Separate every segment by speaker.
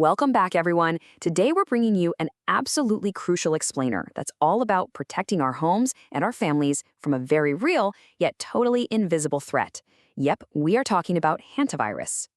Speaker 1: Welcome back, everyone. Today we're bringing you an absolutely crucial explainer that's all about protecting our homes and our families from a very real, yet totally invisible threat. Yep, we are talking about Hanta Virus.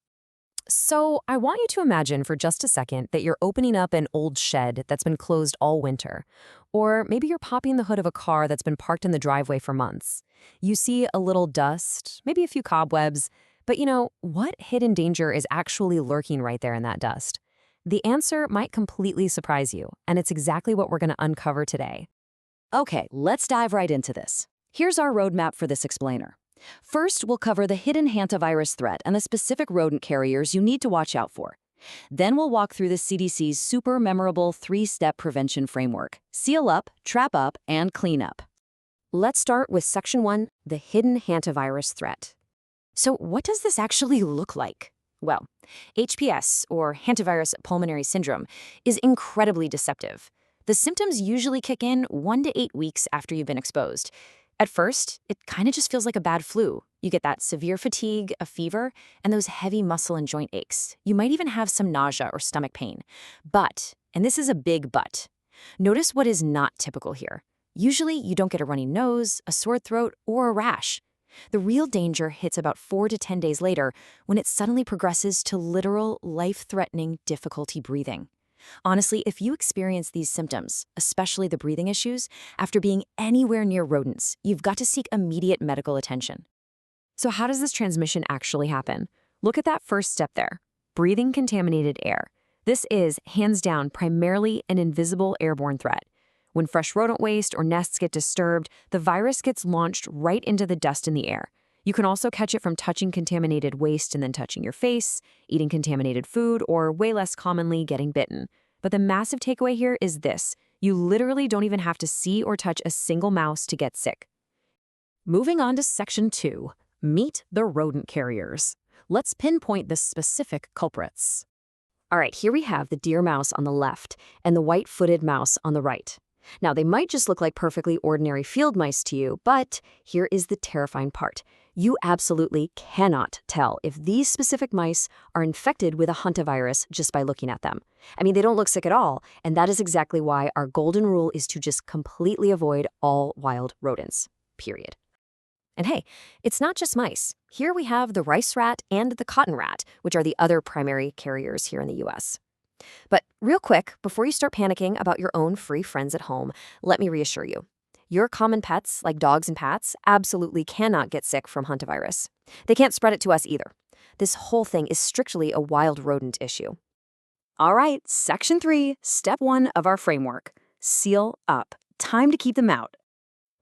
Speaker 2: So I want you to imagine for just a second that you're opening up an old shed that's been closed all winter. Or maybe you're popping the hood of a car that's been parked in the driveway for months. You see a little dust, maybe a few cobwebs, but what hidden danger is actually lurking right there in that dust? The answer might completely surprise you, and it's exactly what we're going to uncover today.
Speaker 1: Okay, let's dive right into this. Here's our roadmap for this explainer. First, we'll cover the hidden hantavirus threat and the specific rodent carriers you need to watch out for. Then we'll walk through the CDC's super memorable 3-step prevention framework: seal up, trap up, and clean up.
Speaker 2: Let's start with Section 1, the hidden hantavirus threat. So what does this actually look like? Well, HPS, or hantavirus pulmonary syndrome, is incredibly deceptive. The symptoms usually kick in 1 to 8 weeks after you've been exposed. At first, it kind of just feels like a bad flu. You get that severe fatigue, a fever, and those heavy muscle and joint aches. You might even have some nausea or stomach pain. But, and this is a big but, notice what is not typical here. Usually, you don't get a runny nose, a sore throat, or a rash. The real danger hits about 4 to 10 days later when it suddenly progresses to literal, life-threatening difficulty breathing. Honestly, if you experience these symptoms, especially the breathing issues, after being anywhere near rodents, you've got to seek immediate medical attention. So how does this transmission actually happen? Look at that first step there, breathing contaminated air. This is, hands down, primarily an invisible airborne threat. When fresh rodent waste or nests get disturbed, the virus gets launched right into the dust in the air. You can also catch it from touching contaminated waste and then touching your face, eating contaminated food, or way less commonly, getting bitten. But the massive takeaway here is this: you literally don't even have to see or touch a single mouse to get sick. Moving on to Section 2, meet the rodent carriers. Let's pinpoint the specific culprits. All right, here we have the deer mouse on the left and the white-footed mouse on the right. Now, they might just look like perfectly ordinary field mice to you, but here is the terrifying part. You absolutely cannot tell if these specific mice are infected with a hantavirus just by looking at them. I mean, they don't look sick at all, and that is exactly why our golden rule is to just completely avoid all wild rodents, period. And hey, it's not just mice. Here we have the rice rat and the cotton rat, which are the other primary carriers here in the US. But real quick, before you start panicking about your own furry friends at home, let me reassure you. Your common pets, like dogs and cats, absolutely cannot get sick from hantavirus. They can't spread it to us either. This whole thing is strictly a wild rodent issue.
Speaker 1: All right, Section 3, Step 1 of our framework: seal up. Time to keep them out.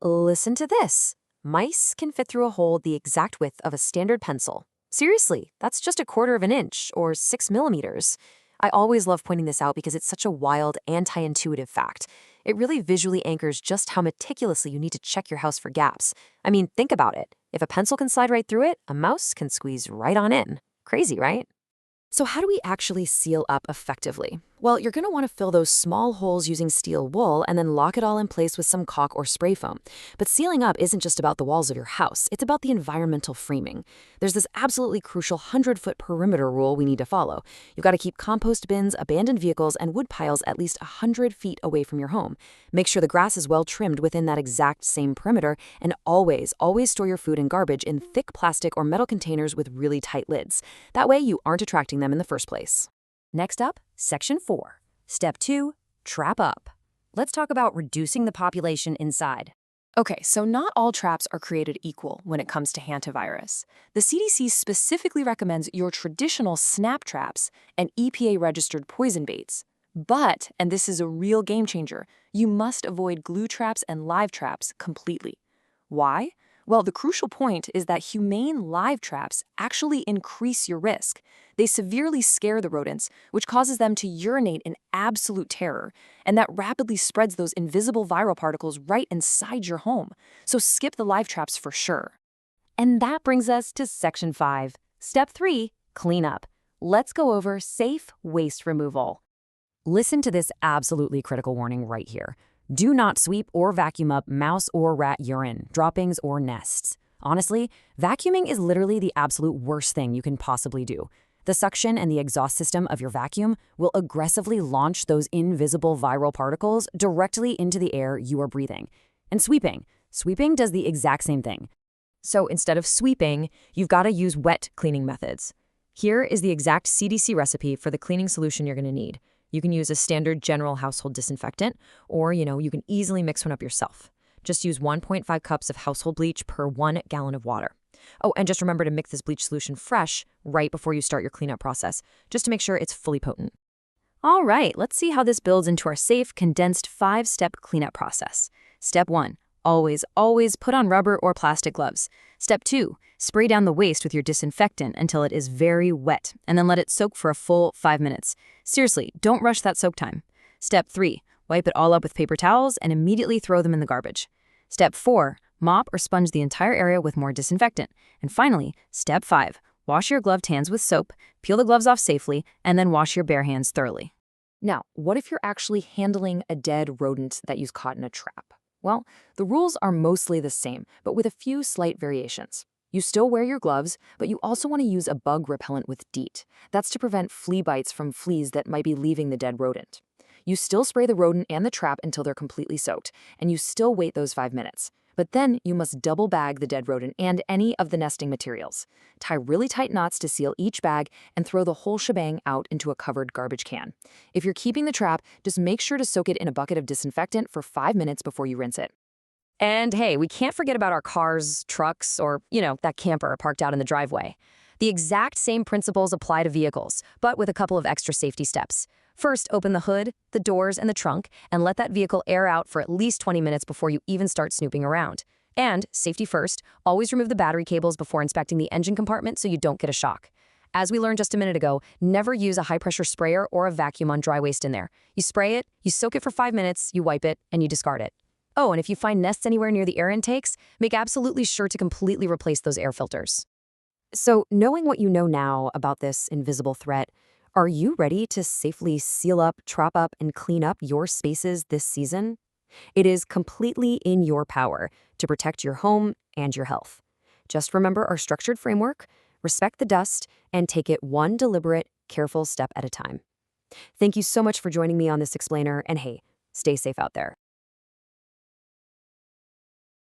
Speaker 2: Listen to this. Mice can fit through a hole the exact width of a standard pencil. Seriously, that's just 1/4 inch, or 6 millimeters. I always love pointing this out because it's such a wild, anti-intuitive fact. It really visually anchors just how meticulously you need to check your house for gaps. I mean, think about it. If a pencil can slide right through it, a mouse can squeeze right on in. Crazy, right? So how do we actually seal up effectively? Well, you're going to want to fill those small holes using steel wool and then lock it all in place with some caulk or spray foam. But sealing up isn't just about the walls of your house. It's about the environmental framing. There's this absolutely crucial 100-foot perimeter rule we need to follow. You've got to keep compost bins, abandoned vehicles, and wood piles at least 100 feet away from your home. Make sure the grass is well trimmed within that exact same perimeter, and always store your food and garbage in thick plastic or metal containers with really tight lids. That way you aren't attracting them in the first place. Next up, Section 4. Step 2, trap up. Let's talk about reducing the population inside.
Speaker 3: Okay, so not all traps are created equal when it comes to hantavirus. The CDC specifically recommends your traditional snap traps and EPA-registered poison baits. But, and this is a real game changer, you must avoid glue traps and live traps completely. Why? Well, the crucial point is that humane live traps actually increase your risk. They severely scare the rodents, which causes them to urinate in absolute terror, and that rapidly spreads those invisible viral particles right inside your home. So skip the live traps for sure.
Speaker 2: And that brings us to Section 5. Step 3, clean up. Let's go over safe waste removal. Listen to this absolutely critical warning right here. Do not sweep or vacuum up mouse or rat urine, droppings, or nests. Honestly, vacuuming is literally the absolute worst thing you can possibly do.
Speaker 1: The suction and the exhaust system of your vacuum will aggressively launch those invisible viral particles directly into the air you are breathing. And sweeping does the exact same thing.
Speaker 2: So instead of sweeping, you've got to use wet cleaning methods. Here is the exact CDC recipe for the cleaning solution you're going to need. You can use a standard general household disinfectant, or, you can easily mix one up yourself. Just use 1.5 cups of household bleach per 1 gallon of water. Oh, and just remember to mix this bleach solution fresh right before you start your cleanup process, just to make sure it's fully potent.
Speaker 1: All right, let's see how this builds into our safe, condensed 5-step cleanup process. Step 1. Always put on rubber or plastic gloves. Step 2. Spray down the waste with your disinfectant until it is very wet, and then let it soak for a full 5 minutes. Seriously, don't rush that soak time. Step 3. Wipe it all up with paper towels and immediately throw them in the garbage. Step 4. Mop or sponge the entire area with more disinfectant. And finally, Step 5. Wash your gloved hands with soap, peel the gloves off safely, and then wash your bare hands thoroughly.
Speaker 3: Now, what if you're actually handling a dead rodent that you've caught in a trap? Well, the rules are mostly the same, but with a few slight variations. You still wear your gloves, but you also want to use a bug repellent with DEET. That's to prevent flea bites from fleas that might be leaving the dead rodent. You still spray the rodent and the trap until they're completely soaked, and you still wait those 5 minutes. But then you must double bag the dead rodent and any of the nesting materials. Tie really tight knots to seal each bag and throw the whole shebang out into a covered garbage can. If you're keeping the trap, just make sure to soak it in a bucket of disinfectant for 5 minutes before you rinse it.
Speaker 2: And hey, we can't forget about our cars, trucks, or, that camper parked out in the driveway. The exact same principles apply to vehicles, but with a couple of extra safety steps. First, open the hood, the doors, and the trunk, and let that vehicle air out for at least 20 minutes before you even start snooping around. And, safety first, always remove the battery cables before inspecting the engine compartment so you don't get a shock. As we learned just a minute ago, never use a high-pressure sprayer or a vacuum on dry waste in there. You spray it, you soak it for 5 minutes, you wipe it, and you discard it. Oh, and if you find nests anywhere near the air intakes, make absolutely sure to completely replace those air filters.
Speaker 1: So, knowing what you know now about this invisible threat, are you ready to safely seal up, trap up, and clean up your spaces this season? It is completely in your power to protect your home and your health. Just remember our structured framework, respect the dust, and take it one deliberate, careful step at a time. Thank you so much for joining me on this explainer, and hey, stay safe out there.